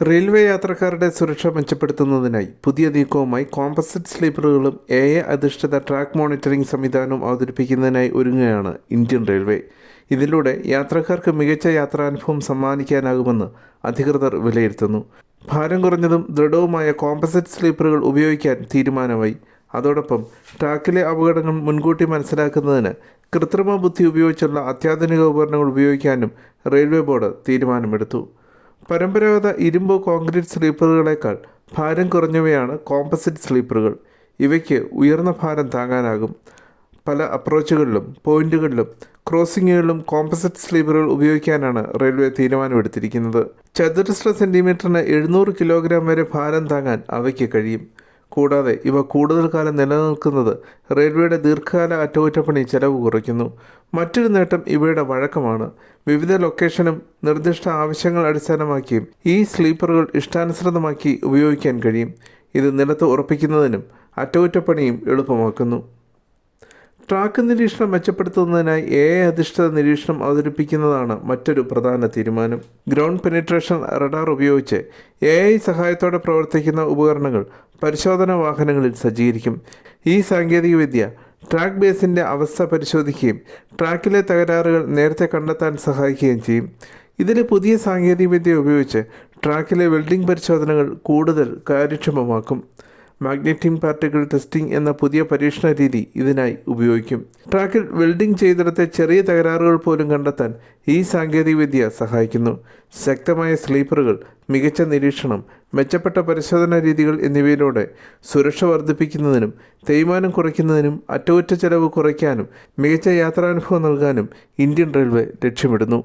Railway യാത്രക്കാരുടെ സുരക്ഷ മെച്ചപ്പെടുത്തുന്നതിനായി പുതിയ നീക്കവുമായി കോമ്പസിറ്റ് സ്ലീപ്പറുകളും AI അധിഷ്ഠിത ട്രാക്ക് മോണിറ്ററിംഗ് സംവിധാനവും അവതരിപ്പിക്കുന്നതിനായി ഒരുങ്ങുകയാണ് ഇന്ത്യൻ റെയിൽവേ. ഇതിലൂടെ യാത്രക്കാർക്ക് മികച്ച യാത്രാനുഭവം സമ്മാനിക്കാനാകുമെന്ന് അധികൃതർ വിലയിരുത്തുന്നു. ഭാരം കുറഞ്ഞതും ദൃഢവുമായ കോമ്പസിറ്റ് സ്ലീപ്പറുകൾ ഉപയോഗിക്കാൻ തീരുമാനമായി. അതോടൊപ്പം ട്രാക്കിലെ അപകടങ്ങൾ മുൻകൂട്ടി മനസ്സിലാക്കുന്നതിന് കൃത്രിമ ബുദ്ധി ഉപയോഗിച്ചുള്ള അത്യാധുനിക ഉപകരണങ്ങൾ ഉപയോഗിക്കാനും റെയിൽവേ ബോർഡ് തീരുമാനമെടുത്തു. പരമ്പരാഗത ഇരുമ്പ് കോൺക്രീറ്റ് സ്ലീപ്പറുകളേക്കാൾ ഭാരം കുറഞ്ഞവയാണ് കോമ്പസിറ്റ് സ്ലീപ്പറുകൾ. ഇവയ്ക്ക് ഉയർന്ന ഭാരം താങ്ങാനാകും. പല അപ്രോച്ചുകളിലും പോയിന്റുകളിലും ക്രോസിങ്ങുകളിലും കോമ്പസിറ്റ് സ്ലീപ്പറുകൾ ഉപയോഗിക്കാനാണ് റെയിൽവേ തീരുമാനമെടുത്തിരിക്കുന്നത്. ചതുരശ്ര സെൻറ്റിമീറ്ററിന് 700 കിലോഗ്രാം വരെ ഭാരം താങ്ങാൻ അവയ്ക്ക് കഴിയും. കൂടാതെ ഇവ കൂടുതൽ കാലം നിലനിൽക്കുന്നത് റെയിൽവേയുടെ ദീർഘകാല അറ്റകുറ്റപ്പണി ചെലവ് കുറയ്ക്കുന്നു. മറ്റൊരു നേട്ടം ഇവയുടെ വഴക്കമാണ്. വിവിധ ലൊക്കേഷനും നിർദ്ദിഷ്ട ആവശ്യങ്ങൾ അടിസ്ഥാനമാക്കിയും ഈ സ്ലീപ്പറുകൾ ഇഷ്ടാനുസൃതമാക്കി ഉപയോഗിക്കാൻ കഴിയും. ഇത് നിലത്ത് ഉറപ്പിക്കുന്നതിനും അറ്റകുറ്റപ്പണിയും എളുപ്പമാക്കുന്നു. ട്രാക്ക് നിരീക്ഷണം മെച്ചപ്പെടുത്തുന്നതിനായി AI അധിഷ്ഠിത നിരീക്ഷണം അവതരിപ്പിക്കുന്നതാണ് മറ്റൊരു പ്രധാന തീരുമാനം. ഗ്രൗണ്ട് പെനിട്രേഷൻ റഡാർ ഉപയോഗിച്ച് AI സഹായത്തോടെ പ്രവർത്തിക്കുന്ന ഉപകരണങ്ങൾ പരിശോധനാ വാഹനങ്ങളിൽ സജ്ജീകരിക്കും. ഈ സാങ്കേതികവിദ്യ ട്രാക്ക് ബേസിൻ്റെ അവസ്ഥ പരിശോധിക്കുകയും ട്രാക്കിലെ തകരാറുകൾ നേരത്തെ കണ്ടെത്താൻ സഹായിക്കുകയും ചെയ്യും. ഇതിലെ പുതിയ സാങ്കേതികവിദ്യ ഉപയോഗിച്ച് ട്രാക്കിലെ വെൽഡിംഗ് പരിശോധനകൾ കൂടുതൽ കാര്യക്ഷമമാക്കും. മാഗ്നറ്റിക് പാർട്ടിക്കിൾ ടെസ്റ്റിംഗ് എന്ന പുതിയ പരീക്ഷണ രീതി ഇതിനായി ഉപയോഗിക്കും. ട്രാക്കിൽ വെൽഡിംഗ് ചെയ്തെടുത്ത ചെറിയ തകരാറുകൾ പോലും കണ്ടെത്താൻ ഈ സാങ്കേതികവിദ്യ സഹായിക്കുന്നു. ശക്തമായ സ്ലീപ്പറുകൾ, മികച്ച നിരീക്ഷണം, മെച്ചപ്പെട്ട പരിശോധനാ രീതികൾ എന്നിവയിലൂടെ സുരക്ഷ വർദ്ധിപ്പിക്കുന്നതിനും തേയ്മാനം കുറയ്ക്കുന്നതിനും അറ്റകുറ്റച്ചെലവ് കുറയ്ക്കാനും മികച്ച യാത്രാനുഭവം നൽകാനും ഇന്ത്യൻ റെയിൽവേ ലക്ഷ്യമിടുന്നു.